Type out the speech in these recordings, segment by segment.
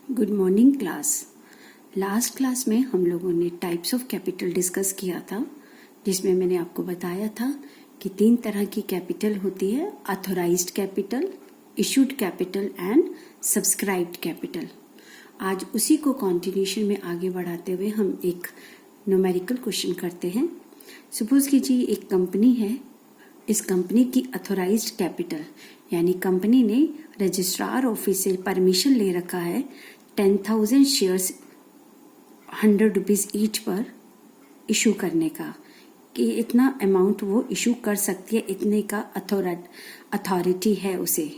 Good morning class. Last class में हम लोगों ने टाइप्स ऑफ कैपिटल डिस्कस किया था, जिसमें मैंने आपको बताया था कि 3 तरह की कैपिटल होती है: authorised capital, issued capital and subscribed capital. आज उसी को कंटिन्यूशन में आगे बढ़ाते हुए हम एक न्यूमेरिकल क्वेश्चन करते हैं। सपोज कीजिए एक कंपनी है, इस कंपनी की ऑथोराइज्ड कैपिटल यानी कंपनी ने रजिस्ट्रार ऑफिस से परमिशन ले रखा है 10,000 शेयर्स 100 रुपीज ईच पर इशू करने का, कि इतना अमाउंट वो इशू कर सकती है, इतने का अथॉरिटी है उसे,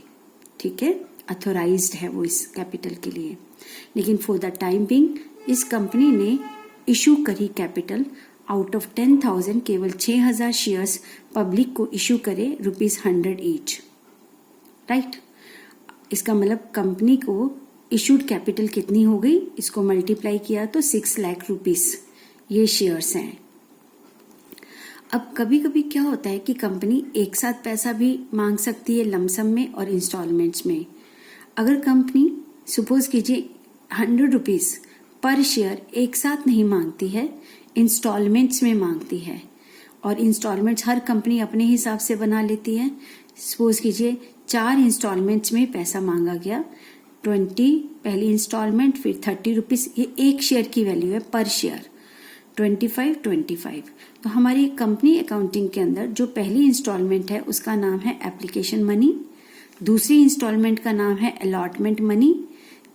ठीक है, अथोराइज्ड है वो इस कैपिटल के लिए। लेकिन फॉर द टाइम बिंग इस कंपनी ने इशू करी कैपिटल आउट ऑफ 10,000 केवल 6,000 शेयर्स पब्लिक को इशू करे ₹100 ईच, राइट। इसका मतलब कंपनी को इशूड कैपिटल कितनी हो गई, इसको मल्टीप्लाई किया तो 6 लाख रुपीस ये शेयर्स हैं। अब कभी कभी क्या होता है कि कंपनी एक साथ पैसा भी मांग सकती है लमसम में और इंस्टॉलमेंट्स में। अगर कंपनी सपोज कीजिए 100 रुपीज पर शेयर एक साथ नहीं मांगती है, इंस्टॉलमेंट्स में मांगती है, और इंस्टॉलमेंट्स हर कंपनी अपने हिसाब से बना लेती है। सपोज कीजिए 4 इंस्टॉलमेंट्स में पैसा मांगा गया, 20 पहली इंस्टॉलमेंट, फिर 30 रुपीज, ये एक शेयर की वैल्यू है पर शेयर, 25। तो हमारी कंपनी अकाउंटिंग के अंदर जो पहली इंस्टॉलमेंट है उसका नाम है एप्लीकेशन मनी, दूसरी इंस्टॉलमेंट का नाम है अलॉटमेंट मनी,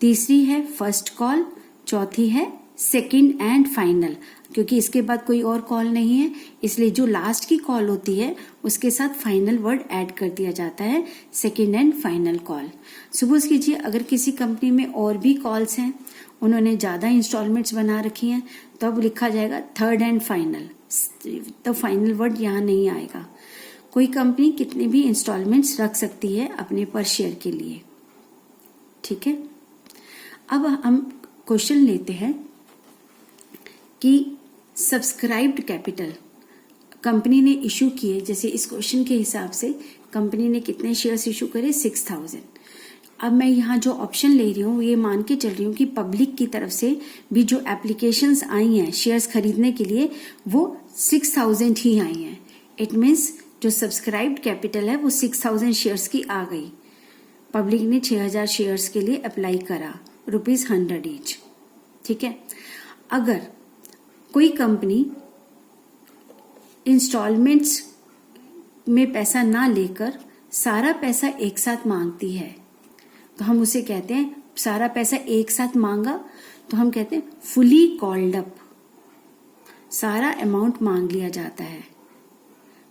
तीसरी है फर्स्ट कॉल, चौथी है सेकंड एंड फाइनल। क्योंकि इसके बाद कोई और कॉल नहीं है, इसलिए जो लास्ट की कॉल होती है उसके साथ फाइनल वर्ड ऐड कर दिया जाता है, second and final call. Suppose कीजिए अगर किसी कंपनी में और भी कॉल्स हैं, उन्होंने ज्यादा इंस्टॉलमेंट्स बना रखी हैं, तो अब लिखा जाएगा थर्ड एंड फाइनल, तो फाइनल वर्ड यहाँ नहीं आएगा। कोई कंपनी कितने भी इंस्टॉलमेंट्स रख सकती है अपने पर शेयर के लिए, ठीक है। अब हम क्वेश्चन लेते हैं कि सब्सक्राइब्ड कैपिटल कंपनी ने इशू किए, जैसे इस क्वेश्चन के हिसाब से कंपनी ने कितने शेयर्स इशू करे, 6,000। अब मैं यहाँ जो ऑप्शन ले रही हूँ ये मान के चल रही हूँ कि पब्लिक की तरफ से भी जो एप्लीकेशंस आई हैं शेयर्स खरीदने के लिए वो 6,000 ही आई हैं। इट मीन्स जो सब्सक्राइब्ड कैपिटल है वो 6,000 शेयर्स की आ गई। पब्लिक ने 6,000 शेयर्स के लिए अप्लाई करा, ₹100 ईच, ठीक है। अगर कोई कंपनी इंस्टॉलमेंट्स में पैसा ना लेकर सारा पैसा एक साथ मांगती है, तो हम उसे कहते हैं, सारा पैसा एक साथ मांगा तो हम कहते हैं फुली कॉल्ड अप, सारा अमाउंट मांग लिया जाता है।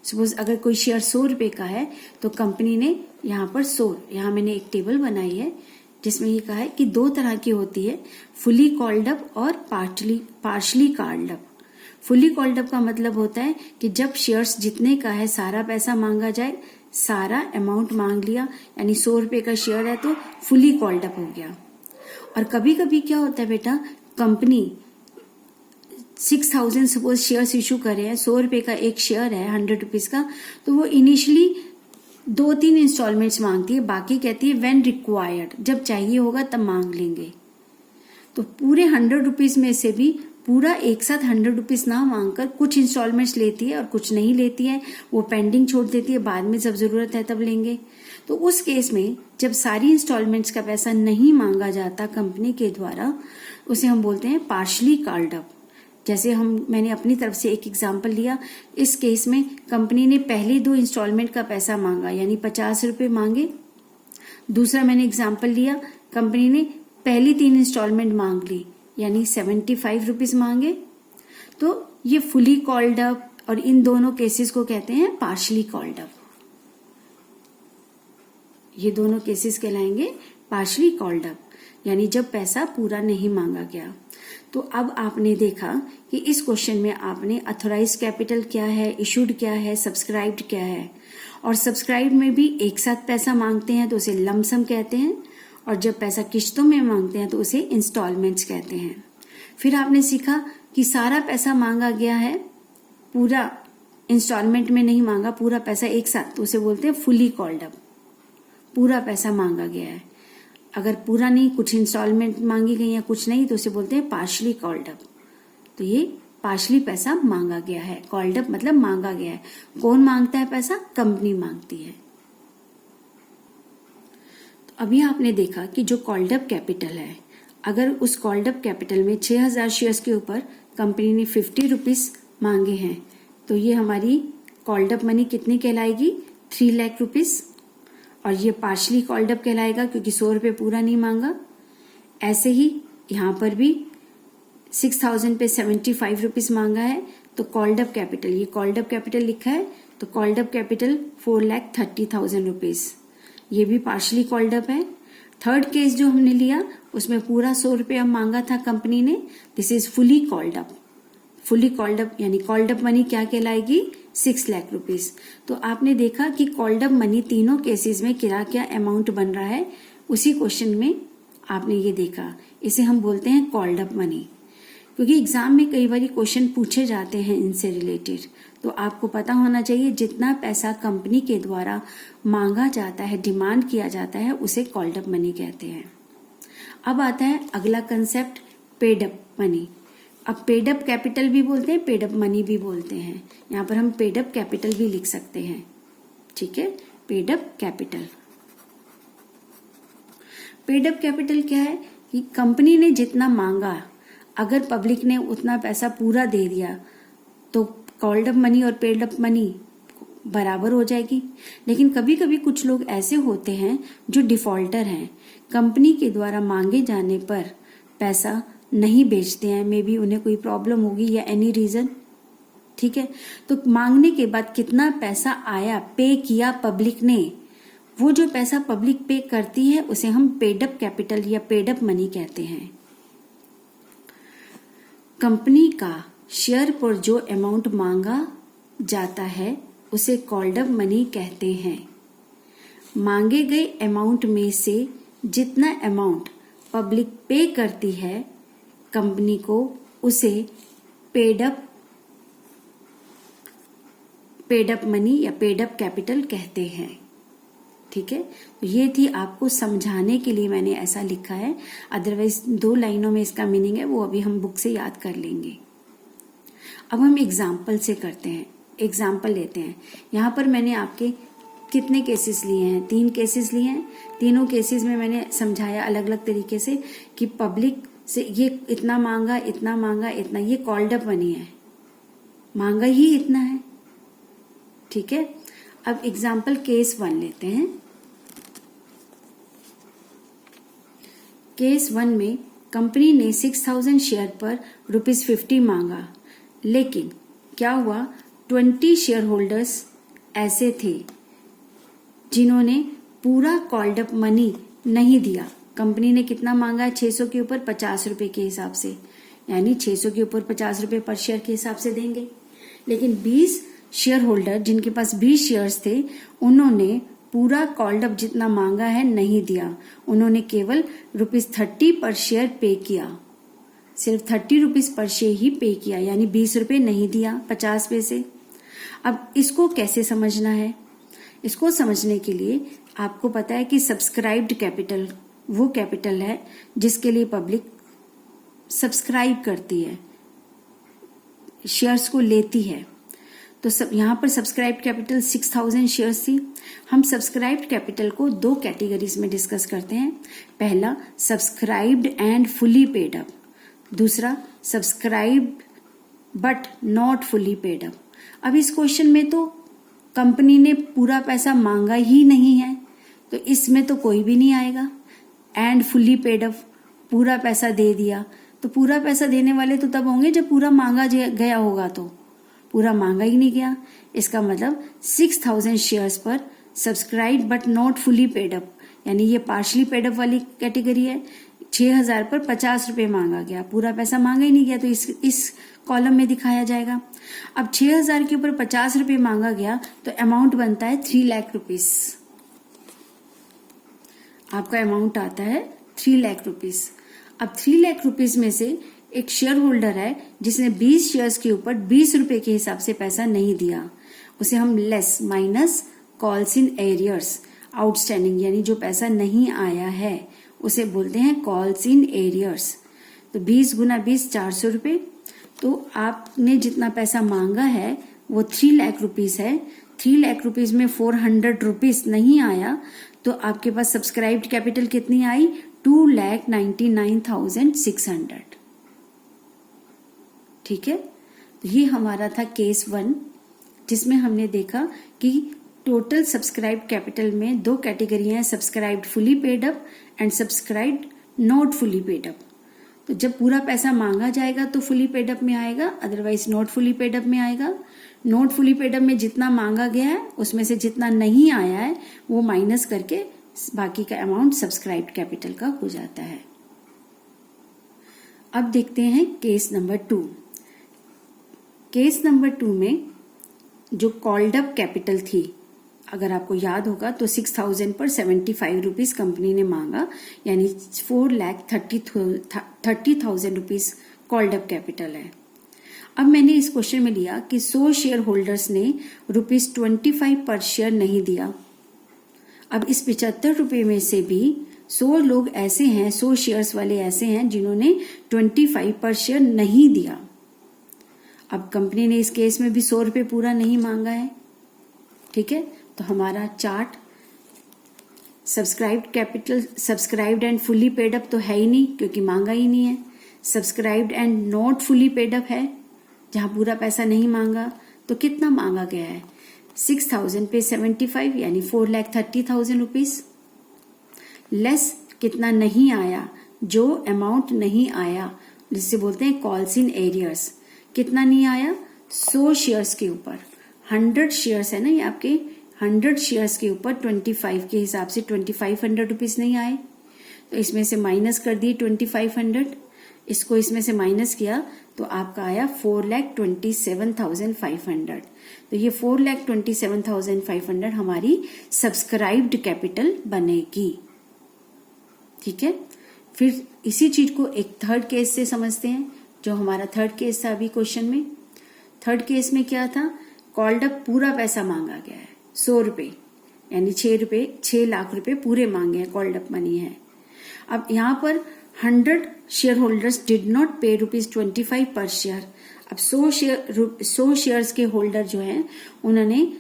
सपोज अगर कोई शेयर 100 रुपए का है तो कंपनी ने यहाँ पर 100, यहाँ मैंने एक टेबल बनाई है जिसमें ये कहा है कि 2 तरह की होती है, फुली कॉल्ड अप और partially called up. Fully called up का मतलब होता है कि जब शेयर्स जितने का है सारा पैसा मांगा जाए, सारा अमाउंट मांग लिया, यानी 100 रुपए का शेयर है तो फुली कॉल्ड अप हो गया। और कभी कभी क्या होता है बेटा, कंपनी 6,000 सपोज शेयर्स इशू करे हैं, 100 रुपए का एक शेयर है 100 रुपीज का, तो वो इनिशियली 2-3 इंस्टॉलमेंट्स मांगती है, बाकी कहती है व्हेन रिक्वायर्ड, जब चाहिए होगा तब मांग लेंगे। तो पूरे 100 रुपीज में से भी पूरा एक साथ 100 रुपीज ना मांगकर कुछ इंस्टॉलमेंट्स लेती है और कुछ नहीं लेती है, वो पेंडिंग छोड़ देती है, बाद में जब जरूरत है तब लेंगे। तो उस केस में जब सारी इंस्टॉलमेंट्स का पैसा नहीं मांगा जाता कंपनी के द्वारा, उसे हम बोलते हैं पार्शली कॉल्ड अप। जैसे मैंने अपनी तरफ से एक एग्जाम्पल लिया, इस केस में कंपनी ने पहली 2 इंस्टॉलमेंट का पैसा मांगा यानी 50 रुपए मांगे। दूसरा मैंने एग्जाम्पल लिया, कंपनी ने पहली 3 इंस्टॉलमेंट मांग ली यानी 75 रुपीज मांगे। तो ये फुली कॉल्ड अप, और इन दोनों केसेस को कहते हैं पार्शली कॉल्ड अप। ये दोनों केसेस कहलाएंगे पार्शली कॉल्ड अप, यानी जब पैसा पूरा नहीं मांगा गया। तो अब आपने देखा कि इस क्वेश्चन में आपने अथोराइज्ड कैपिटल क्या है, इशूड क्या है, सब्सक्राइब्ड क्या है। और सब्सक्राइब्ड में भी एक साथ पैसा मांगते हैं तो उसे लमसम कहते हैं, और जब पैसा किश्तों में मांगते हैं तो उसे इंस्टॉलमेंट्स कहते हैं। फिर आपने सीखा कि सारा पैसा मांगा गया है, पूरा इंस्टॉलमेंट में नहीं मांगा, पूरा पैसा एक साथ, तो उसे बोलते हैं फुली कॉल्ड अप, पूरा पैसा मांगा गया है। अगर पूरा नहीं, कुछ इंस्टॉलमेंट मांगी गई या कुछ नहीं, तो उसे बोलते हैं पार्शली कॉल्ड अप। तो ये पार्शली पैसा मांगा गया है। कॉल्ड अप मतलब मांगा गया है। कौन मांगता है पैसा? कंपनी मांगती है। तो अभी आपने देखा कि जो कॉल्ड अप कैपिटल है, अगर उस कॉल्ड अप कैपिटल में 6000 शेयर्स के ऊपर कंपनी ने 50 रुपीज मांगे हैं, तो ये हमारी कॉल्ड अप मनी कितनी कहलाएगी? 3 लाख रुपीज। और ये पार्शली कॉल्ड अप कहलाएगा क्योंकि 100 रुपये पूरा नहीं मांगा। ऐसे ही यहाँ पर भी 6000 पे 75 रुपीज मांगा है, तो कॉल्ड अप कैपिटल, ये कॉल्ड अप कैपिटल लिखा है, तो कॉल्ड अप कैपिटल 4,30,000 रुपीज, ये भी पार्शली कॉल्ड अप है। थर्ड केस जो हमने लिया उसमें पूरा 100 रुपया मांगा था कंपनी ने, this is fully called up. Fully called up यानी कॉल्ड अप मनी क्या कहलाएगी? 6 लाख रुपीज। तो आपने देखा कि कॉल्ड अप मनी तीनों केसेस में क्या क्या अमाउंट बन रहा है, उसी क्वेश्चन में आपने ये देखा। इसे हम बोलते हैं कॉल्ड अप मनी, क्योंकि एग्जाम में कई बार क्वेश्चन पूछे जाते हैं इनसे रिलेटेड। तो आपको पता होना चाहिए जितना पैसा कंपनी के द्वारा मांगा जाता है, डिमांड किया जाता है, उसे कॉल्ड अप मनी कहते हैं। अब आता है अगला कंसेप्ट, पेड अप मनी। अब पेड अप कैपिटल भी बोलते हैं, पेड अप मनी भी बोलते हैं। यहाँ पर हम पेड अप कैपिटल भी लिख सकते हैं, ठीक है। Paid up capital, paid up capital क्या है कि कंपनी ने जितना मांगा, अगर पब्लिक ने उतना पैसा पूरा दे दिया तो कॉल्ड अप मनी और पेड अप मनी बराबर हो जाएगी। लेकिन कभी कभी कुछ लोग ऐसे होते हैं जो डिफॉल्टर हैं, कंपनी के द्वारा मांगे जाने पर पैसा नहीं बेचते हैं, मे बी उन्हें कोई प्रॉब्लम होगी या एनी रीजन, ठीक है। तो मांगने के बाद कितना पैसा आया, पे किया पब्लिक ने, वो जो पैसा पब्लिक पे करती है उसे हम पेड अप कैपिटल या पेड अप मनी कहते हैं। कंपनी का शेयर पर जो अमाउंट मांगा जाता है उसे कॉल्ड अप मनी कहते हैं। मांगे गए अमाउंट में से जितना अमाउंट पब्लिक पे करती है कंपनी को, उसे पेड अप मनी या पेड अप कैपिटल कहते हैं, ठीक है। तो ये थी, आपको समझाने के लिए मैंने ऐसा लिखा है, अदरवाइज 2 लाइनों में इसका मीनिंग है, वो अभी हम बुक से याद कर लेंगे। अब हम एग्जाम्पल से करते हैं, एग्जाम्पल लेते हैं। यहाँ पर मैंने आपके कितने केसेस लिए हैं? 3 केसेस लिए हैं। तीनों केसेस में मैंने समझाया अलग अलग तरीके से कि पब्लिक से ये इतना मांगा, इतना मांगा, इतना, ये कॉल्ड अप मनी है, मांगा ही इतना है, ठीक है। अब एग्जाम्पल केस 1 लेते हैं। केस 1 में कंपनी ने 6000 शेयर पर ₹50 मांगा, लेकिन क्या हुआ, 20 शेयर होल्डर्स ऐसे थे जिन्होंने पूरा कॉल्ड अप मनी नहीं दिया। कंपनी ने कितना मांगा है? 600 के ऊपर 50 रुपए के हिसाब से, यानी 600 के ऊपर 50 रुपए पर शेयर के हिसाब से देंगे। लेकिन 20 शेयर होल्डर जिनके पास 20 शेयर्स थे, उन्होंने पूरा कॉल्ड अप जितना मांगा है नहीं दिया, उन्होंने केवल ₹30 पर शेयर पे किया, सिर्फ 30 रुपीज पर शेयर ही पे किया, यानी 20 रुपए नहीं दिया 50 पैसे। अब इसको कैसे समझना है? इसको समझने के लिए आपको पता है कि सब्सक्राइब्ड कैपिटल वो कैपिटल है जिसके लिए पब्लिक सब्सक्राइब करती है, शेयर्स को लेती है। तो यहाँ पर सब्सक्राइब्ड कैपिटल 6000 शेयर्स थी। हम सब्सक्राइब्ड कैपिटल को 2 कैटेगरीज में डिस्कस करते हैं। पहला subscribed and fully paid up, दूसरा subscribed but not fully paid up. अब इस क्वेश्चन में तो कंपनी ने पूरा पैसा मांगा ही नहीं है, तो इसमें तो कोई भी नहीं आएगा। एंड फुली पेड अप, पूरा पैसा दे दिया, तो पूरा पैसा देने वाले तो तब होंगे जब पूरा मांगा गया होगा, तो पूरा मांगा ही नहीं गया। इसका मतलब 6000 शेयर्स पर subscribe but not fully paid up, यानी ये पार्शली पेड अप वाली कैटेगरी है। 6000 पर 50 रुपए मांगा गया, पूरा पैसा मांगा ही नहीं गया, तो इस कॉलम में दिखाया जाएगा। अब 6000 के ऊपर 50 रुपए मांगा गया तो अमाउंट बनता है 3 लाख रुपीस। आपका अमाउंट आता है 3 लाख रुपीस। अब 3 लाख रुपीस में से एक शेयर होल्डर है जिसने 20 शेयर्स के ऊपर 20 रुपए के हिसाब से पैसा नहीं दिया, उसे हम less minus calls in arrears outstanding, यानी जो पैसा नहीं आया है उसे बोलते हैं कॉल्स इन एरियर्स। तो 20 गुना 20 400 रुपये। तो आपने जितना पैसा मांगा है वो 3 लाख रुपीस है। 3 लाख रुपीस में 400 रुपीस नहीं आया तो आपके पास सब्सक्राइब्ड कैपिटल कितनी आई? 2,99,600। ठीक है, तो ये हमारा था केस 1, जिसमें हमने देखा कि टोटल सब्सक्राइब्ड कैपिटल में 2 कैटेगरियां हैं, subscribed fully paid up and subscribed not fully paid up. तो जब पूरा पैसा मांगा जाएगा तो फुली पेड अप में आएगा, otherwise not fully paid up में आएगा। नॉट फुली पेड अप में जितना मांगा गया है उसमें से जितना नहीं आया है वो माइनस करके बाकी का अमाउंट सब्सक्राइब्ड कैपिटल का हो जाता है। अब देखते हैं केस नंबर 2। केस नंबर 2 में जो कॉल्ड अप कैपिटल थी, अगर आपको याद होगा तो 6,000 पर 75 रुपीज कंपनी ने मांगा, यानी 4,30,000 रुपीज कॉल्ड अप कैपिटल है। अब मैंने इस क्वेश्चन में लिया कि 100 शेयर होल्डर्स ने ₹25 पर शेयर नहीं दिया। अब इस 75 रुपए में से भी 100 लोग ऐसे हैं, 100 शेयर्स वाले ऐसे हैं जिन्होंने 25 पर शेयर नहीं दिया। अब कंपनी ने इस केस में भी 100 रुपए पूरा नहीं मांगा है। ठीक है, तो हमारा chart subscribed capital, subscribed and fully paid up तो है ही नहीं क्योंकि मांगा ही नहीं है। Subscribed and not fully paid up है, जहां पूरा पैसा नहीं मांगा। तो कितना मांगा गया है? 6,000 पे 75 यानी 4,30,000 रुपीज, लेस कितना नहीं आया, जो अमाउंट नहीं आया जिससे बोलते हैं कॉल्स इन एरियर्स। कितना नहीं आया? 100 शेयर्स के ऊपर 100 शेयर्स है ना ये आपके, 100 शेयर्स के ऊपर 25 के हिसाब से 2,500 रुपीज नहीं आए। तो इसमें से माइनस कर दिए 2,500, इसको इसमें से माइनस किया तो आपका आया 4,27,500। तो ये 4,27,500 हमारी सब्सक्राइब्ड कैपिटल बनेगी। ठीक है, फिर इसी चीज को एक थर्ड केस से समझते हैं, जो हमारा थर्ड केस था अभी क्वेश्चन में। थर्ड केस में क्या था? कॉल्ड अप पूरा पैसा मांगा गया है 100 रुपए, यानी 6 लाख रुपए पूरे मांगे हैं, कॉल्ड अप मनी है। अब यहाँ पर 100 शेयर होल्डर्स डिड नॉट पे ₹25 पर शेयर। अब 100 शेयर्स के होल्डर जो हैं उन्होंने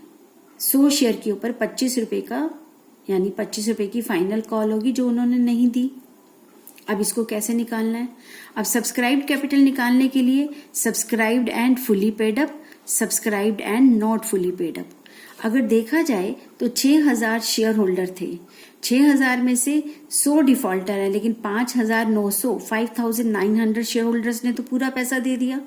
100 शेयर के ऊपर 25 रुपए का, यानी 25 रुपए की फाइनल कॉल होगी जो उन्होंने नहीं दी। अब इसको कैसे निकालना है? अब सब्सक्राइब्ड कैपिटल निकालने के लिए subscribed and fully paid up, subscribed and not fully paid up. अगर देखा जाए तो 6,000 शेयर होल्डर थे, 6,000 में से 100 डिफॉल्टर है, लेकिन 5,900 शेयर होल्डर्स ने तो पूरा पैसा दे दिया।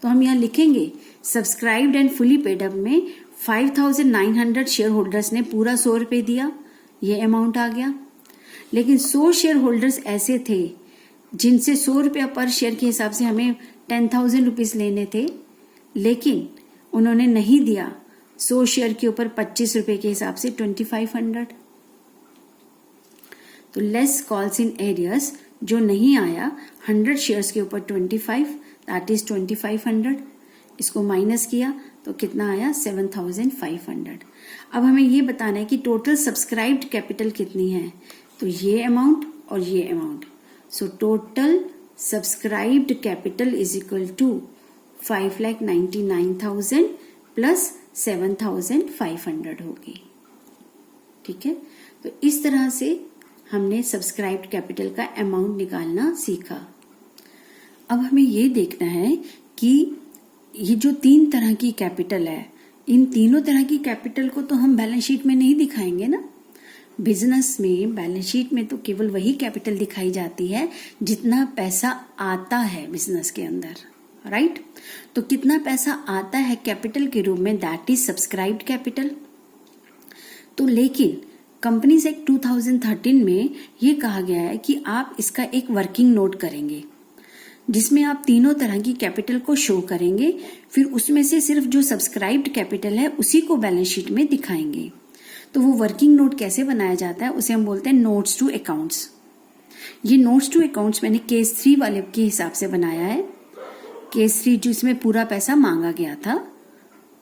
तो हम यहाँ लिखेंगे subscribed and fully paid up में 5,900 शेयर होल्डर्स ने पूरा 100 रुपए दिया, ये अमाउंट आ गया। लेकिन 100 शेयर होल्डर्स ऐसे थे जिनसे 100 रुपया पर शेयर के हिसाब से हमें 10,000 रुपीज लेने थे, लेकिन उन्होंने नहीं दिया। 100 शेयर के ऊपर 25 रुपए के हिसाब से 2,500। तो लेस कॉल्स इन एरियर्स जो नहीं आया, 100 शेयर्स के ऊपर 25, दैट इज 2,500। इसको माइनस किया तो कितना आया? 7,500। अब हमें ये बताना है कि टोटल सब्सक्राइब्ड कैपिटल कितनी है। तो ये अमाउंट और ये amount, so total subscribed capital is equal to 5,99,000 plus 7,500 होगी। ठीक है, तो इस तरह से हमने सब्सक्राइब्ड कैपिटल का अमाउंट निकालना सीखा। अब हमें ये देखना है कि ये जो 3 तरह की कैपिटल है, इन तीनों तरह की कैपिटल को तो हम बैलेंस शीट में नहीं दिखाएंगे ना। बिजनेस में बैलेंस शीट में तो केवल वही कैपिटल दिखाई जाती है जितना पैसा आता है बिजनेस के अंदर, राइट। तो कितना पैसा आता है कैपिटल के रूप में, दैट इज सब्सक्राइब्ड कैपिटल। तो लेकिन कंपनीज एक्ट 2013 में ये कहा गया है कि आप इसका एक वर्किंग नोट करेंगे जिसमें आप तीनों तरह की कैपिटल को शो करेंगे, फिर उसमें से सिर्फ जो सब्सक्राइब्ड कैपिटल है उसी को बैलेंस शीट में दिखाएंगे। तो वो वर्किंग नोट कैसे बनाया जाता है, उसे हम बोलते हैं नोट्स टू अकाउंट्स। ये नोट्स टू अकाउंट्स मैंने केस 3 वाले के हिसाब से बनाया है। केस 3 जिसमें पूरा पैसा मांगा गया था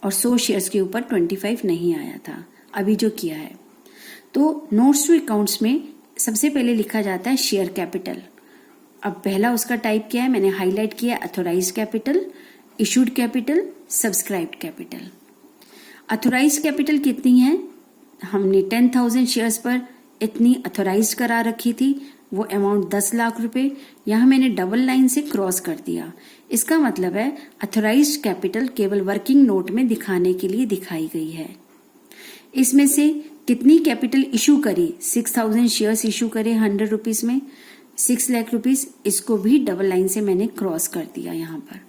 और 100 शेयर्स के ऊपर 25 नहीं आया था, अभी जो किया है। तो नोट्स टू अकाउंट्स में सबसे पहले लिखा जाता है शेयर कैपिटल। अब पहला उसका टाइप क्या है, मैंने हाईलाइट किया, authorised capital, issued capital, subscribed capital. Authorised capital कितनी है, हमने 10,000 शेयर्स पर इतनी अथोराइज करा रखी थी, वो अमाउंट 10 लाख रुपए। यहाँ मैंने डबल लाइन से क्रॉस कर दिया। इसका मतलब है अथोराइज्ड कैपिटल केवल वर्किंग नोट में दिखाने के लिए दिखाई गई है। इसमें से कितनी कैपिटल इशू करी, 6,000 शेयर्स इशू करे 100 रुपीज में, 6 लाख रुपीज, इसको भी डबल लाइन से मैंने क्रॉस कर दिया यहाँ पर।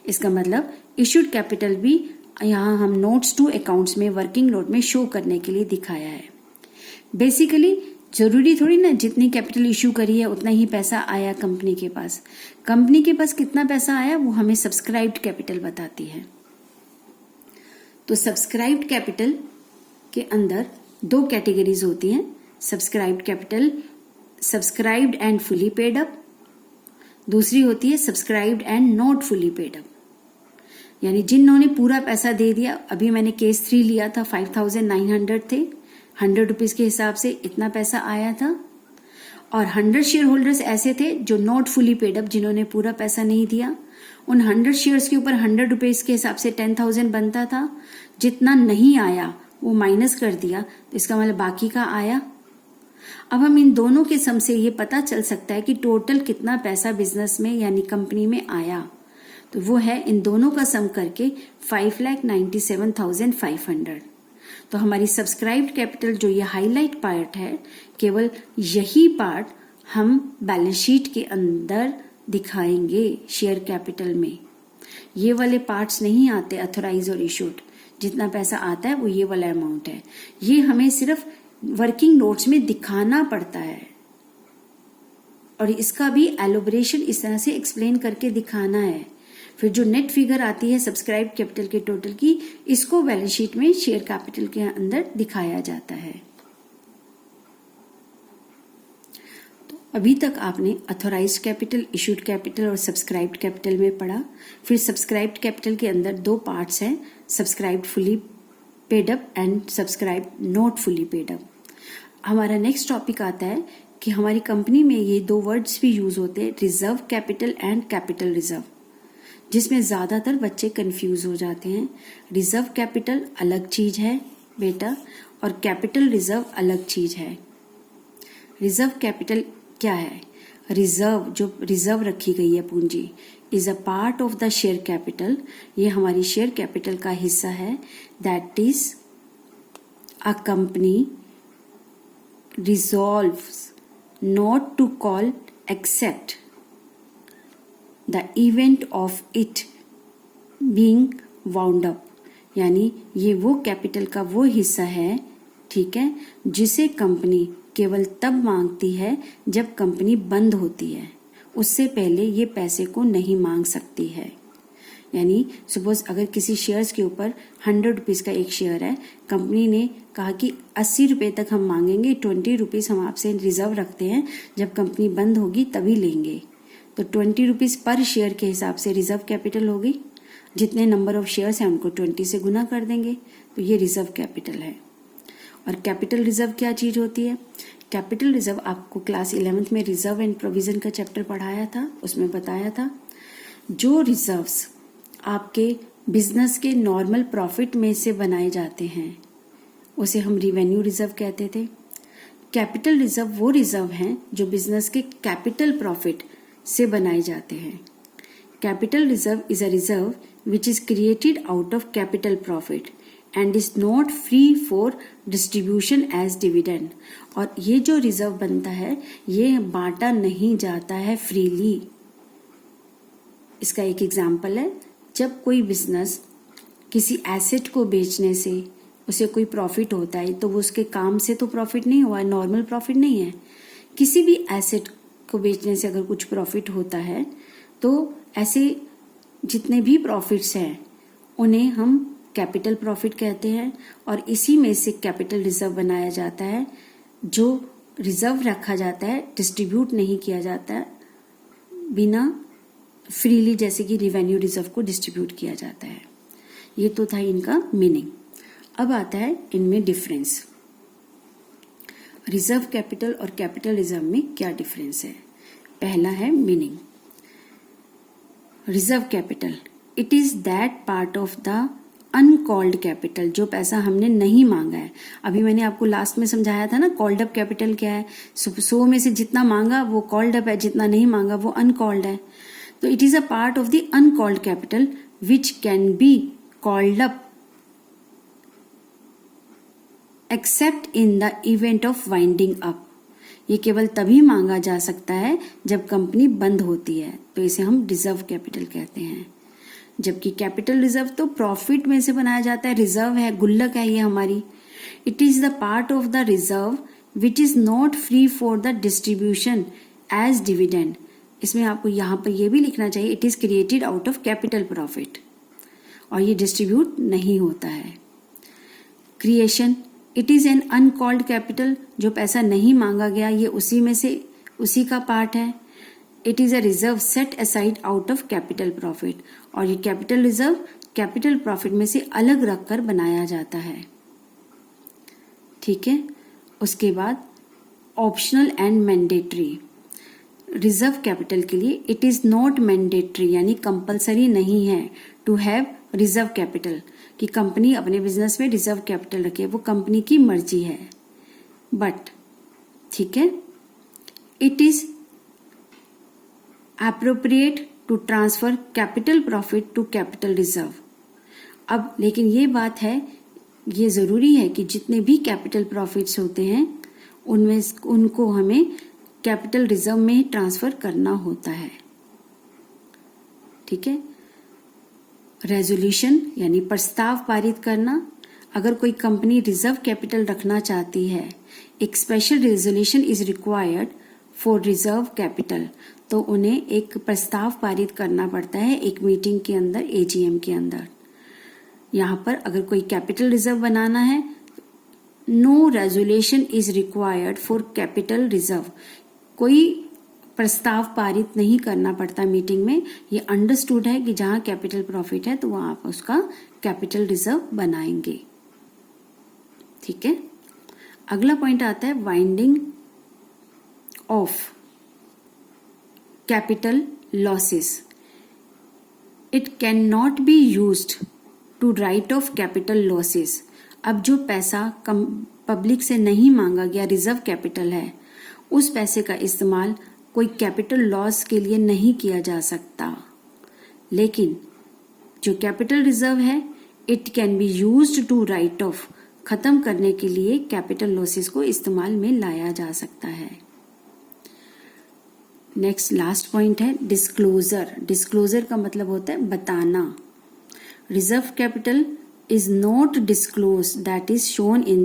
इसका मतलब इशूड कैपिटल भी यहाँ हम नोट्स टू अकाउंट्स में वर्किंग नोट में शो करने के लिए दिखाया है। बेसिकली जरूरी थोड़ी ना जितनी कैपिटल इशू करी है उतना ही पैसा आया कंपनी के पास। कंपनी के पास कितना पैसा आया वो हमें सब्सक्राइब्ड कैपिटल बताती है। तो सब्सक्राइब्ड कैपिटल के अंदर 2 कैटेगरीज होती हैं, subscribed capital, subscribed and fully paid up, दूसरी होती है subscribed and not fully paid up, यानी जिन्होंने पूरा पैसा दे दिया। अभी मैंने केस 3 लिया था, 5,900 थे, 100 रुपीज के हिसाब से इतना पैसा आया था। और 100 शेयर होल्डर्स ऐसे थे जो नॉट फुली पेड अप, जिन्होंने पूरा पैसा नहीं दिया। उन 100 शेयर्स के ऊपर 100 रुपीज के हिसाब से 10,000 बनता था। जितना नहीं आया वो माइनस कर दिया, तो इसका मतलब बाकी का आया। अब हम इन दोनों के सम से ये पता चल सकता है कि टोटल कितना पैसा बिजनेस में यानी कंपनी में आया। तो वो है इन दोनों का सम करके 5,97,500। तो हमारी सब्सक्राइब्ड कैपिटल जो ये हाईलाइट पार्ट है, केवल यही पार्ट हम बैलेंस शीट के अंदर दिखाएंगे शेयर कैपिटल में। ये वाले पार्ट्स नहीं आते अथोराइज और इशूड। जितना पैसा आता है वो ये वाला अमाउंट है। ये हमें सिर्फ वर्किंग नोट्स में दिखाना पड़ता है और इसका भी एलोबरेशन इस तरह से एक्सप्लेन करके दिखाना है। फिर जो नेट फिगर आती है सब्सक्राइब कैपिटल के टोटल की, इसको बैलेंस शीट में शेयर कैपिटल के अंदर दिखाया जाता है। तो अभी तक आपने अथोराइज्ड कैपिटल, इशूड कैपिटल और सब्सक्राइब्ड कैपिटल में पढ़ा। फिर सब्सक्राइब्ड कैपिटल के अंदर 2 पार्ट्स हैं, subscribed fully paid up and subscribed not fully paid up. हमारा नेक्स्ट टॉपिक आता है कि हमारी कंपनी में ये 2 वर्ड्स भी यूज होते हैं, reserve capital and capital reserve, जिसमें ज्यादातर बच्चे कंफ्यूज हो जाते हैं। रिजर्व कैपिटल अलग चीज है बेटा और कैपिटल रिजर्व अलग चीज है। रिजर्व कैपिटल क्या है? रिजर्व, जो रिजर्व रखी गई है पूंजी, is a part of the share capital. ये हमारी शेयर कैपिटल का हिस्सा है। That is a company resolves not to call except the event of it being wound up, यानी ये वो कैपिटल का वो हिस्सा है, ठीक है, जिसे कंपनी केवल तब मांगती है जब कंपनी बंद होती है। उससे पहले ये पैसे को नहीं मांग सकती है। यानी सपोज अगर किसी शेयर्स के ऊपर 100 रुपीज का एक शेयर है, कंपनी ने कहा कि 80 रुपए तक हम मांगेंगे, 20 रुपीज हम आपसे रिजर्व रखते हैं, जब कंपनी बंद होगी तभी लेंगे। तो 20 रुपीज पर शेयर के हिसाब से रिजर्व कैपिटल होगी। जितने नंबर ऑफ शेयर्स हैं उनको 20 से गुना कर देंगे, तो ये रिजर्व कैपिटल है। और कैपिटल रिजर्व क्या चीज होती है? कैपिटल रिजर्व आपको क्लास 11th में रिजर्व एंड प्रोविजन का चैप्टर पढ़ाया था, उसमें बताया था जो रिजर्व्स आपके बिजनेस के नॉर्मल प्रॉफिट में से बनाए जाते हैं उसे हम रिवेन्यू रिजर्व कहते थे। कैपिटल रिजर्व वो रिजर्व हैं जो बिजनेस के कैपिटल प्रॉफिट से बनाए जाते हैं। Capital reserve is a reserve which is created out of capital profit and is not free for distribution as dividend. और ये जो रिजर्व बनता है ये बांटा नहीं जाता है फ्रीली। इसका एक एग्जाम्पल है, जब कोई बिजनेस किसी एसेट को बेचने से उसे कोई प्रॉफिट होता है तो वो उसके काम से तो प्रॉफिट नहीं हुआ है, नॉर्मल प्रॉफिट नहीं है। किसी भी एसेट को बेचने से अगर कुछ प्रॉफिट होता है तो ऐसे जितने भी प्रॉफिट्स हैं उन्हें हम कैपिटल प्रॉफिट कहते हैं और इसी में से कैपिटल रिजर्व बनाया जाता है। जो रिजर्व रखा जाता है डिस्ट्रीब्यूट नहीं किया जाता है बिना फ्रीली, जैसे कि रिवेन्यू रिजर्व को डिस्ट्रीब्यूट किया जाता है। ये तो था इनका मीनिंग। अब आता है इनमें डिफरेंस। रिजर्व कैपिटल और कैपिटल रिजर्व में क्या डिफरेंस है? पहला है meaning. Reserve capital, it is that part of the uncalled capital, जो पैसा हमने नहीं मांगा है। अभी मैंने आपको लास्ट में समझाया था ना, कॉल्ड अप कैपिटल क्या है। 100 में से जितना मांगा वो कॉल्ड अप है, जितना नहीं मांगा वो अनकॉल्ड है। तो it is a part of the uncalled capital which can be called up accept in the event of winding up. ये केवल तभी मांगा जा सकता है जब कंपनी बंद होती है, तो इसे हम रिजर्व कैपिटल कहते हैं। जबकि कैपिटल रिजर्व तो प्रॉफिट में से बनाया जाता है, रिजर्व है, गुल्लक है ये हमारी। It is the part of the reserve which is not free for the distribution as dividend. इसमें आपको यहाँ पर ये भी लिखना चाहिए, it is created out of capital profit, और ये डिस्ट्रीब्यूट नहीं होता है। Creation, it is an uncalled capital, जो पैसा नहीं मांगा गया ये उसी में से उसी का पार्ट है। It is a reserve set aside out of capital profit, और ये कैपिटल रिजर्व कैपिटल प्रॉफिट में से अलग रखकर बनाया जाता है। ठीक है, उसके बाद optional and mandatory. Reserve capital के लिए इट इज नॉट मैंडेटरी, यानी कंपलसरी नहीं है टू हैव रिजर्व कैपिटल, कि कंपनी अपने बिजनेस में रिजर्व कैपिटल रखे, वो कंपनी की मर्जी है। बट ठीक है, it is appropriate to transfer capital profit to capital reserve। अब लेकिन ये बात है, ये जरूरी है कि जितने भी कैपिटल प्रॉफिट्स होते हैं उनमें उनको हमें कैपिटल रिजर्व में ट्रांसफर करना होता है। ठीक है, रेजोल्यूशन यानी प्रस्ताव पारित करना। अगर कोई कंपनी रिजर्व कैपिटल रखना चाहती है, एक special resolution is required for reserve capital, तो उन्हें एक प्रस्ताव पारित करना पड़ता है एक मीटिंग के अंदर, एजीएम के अंदर। यहाँ पर अगर कोई कैपिटल रिजर्व बनाना है, no resolution is required for capital reserve, कोई प्रस्ताव पारित नहीं करना पड़ता मीटिंग में। ये अंडरस्टूड है कि जहां कैपिटल प्रॉफिट है तो वहां आप उसका कैपिटल रिजर्व बनाएंगे। ठीक है, अगला पॉइंट आता है winding off capital losses. It can not be used to write off capital losses. अब जो पैसा पब्लिक से नहीं मांगा गया, रिजर्व कैपिटल है, उस पैसे का इस्तेमाल कोई कैपिटल लॉस के लिए नहीं किया जा सकता। लेकिन जो कैपिटल रिजर्व है, it can be used to write off, खत्म करने के लिए कैपिटल लॉसेस को इस्तेमाल में लाया जा सकता है। नेक्स्ट लास्ट पॉइंट है डिस्क्लोजर। डिस्क्लोजर का मतलब होता है बताना। Reserve capital is not disclose that is shown in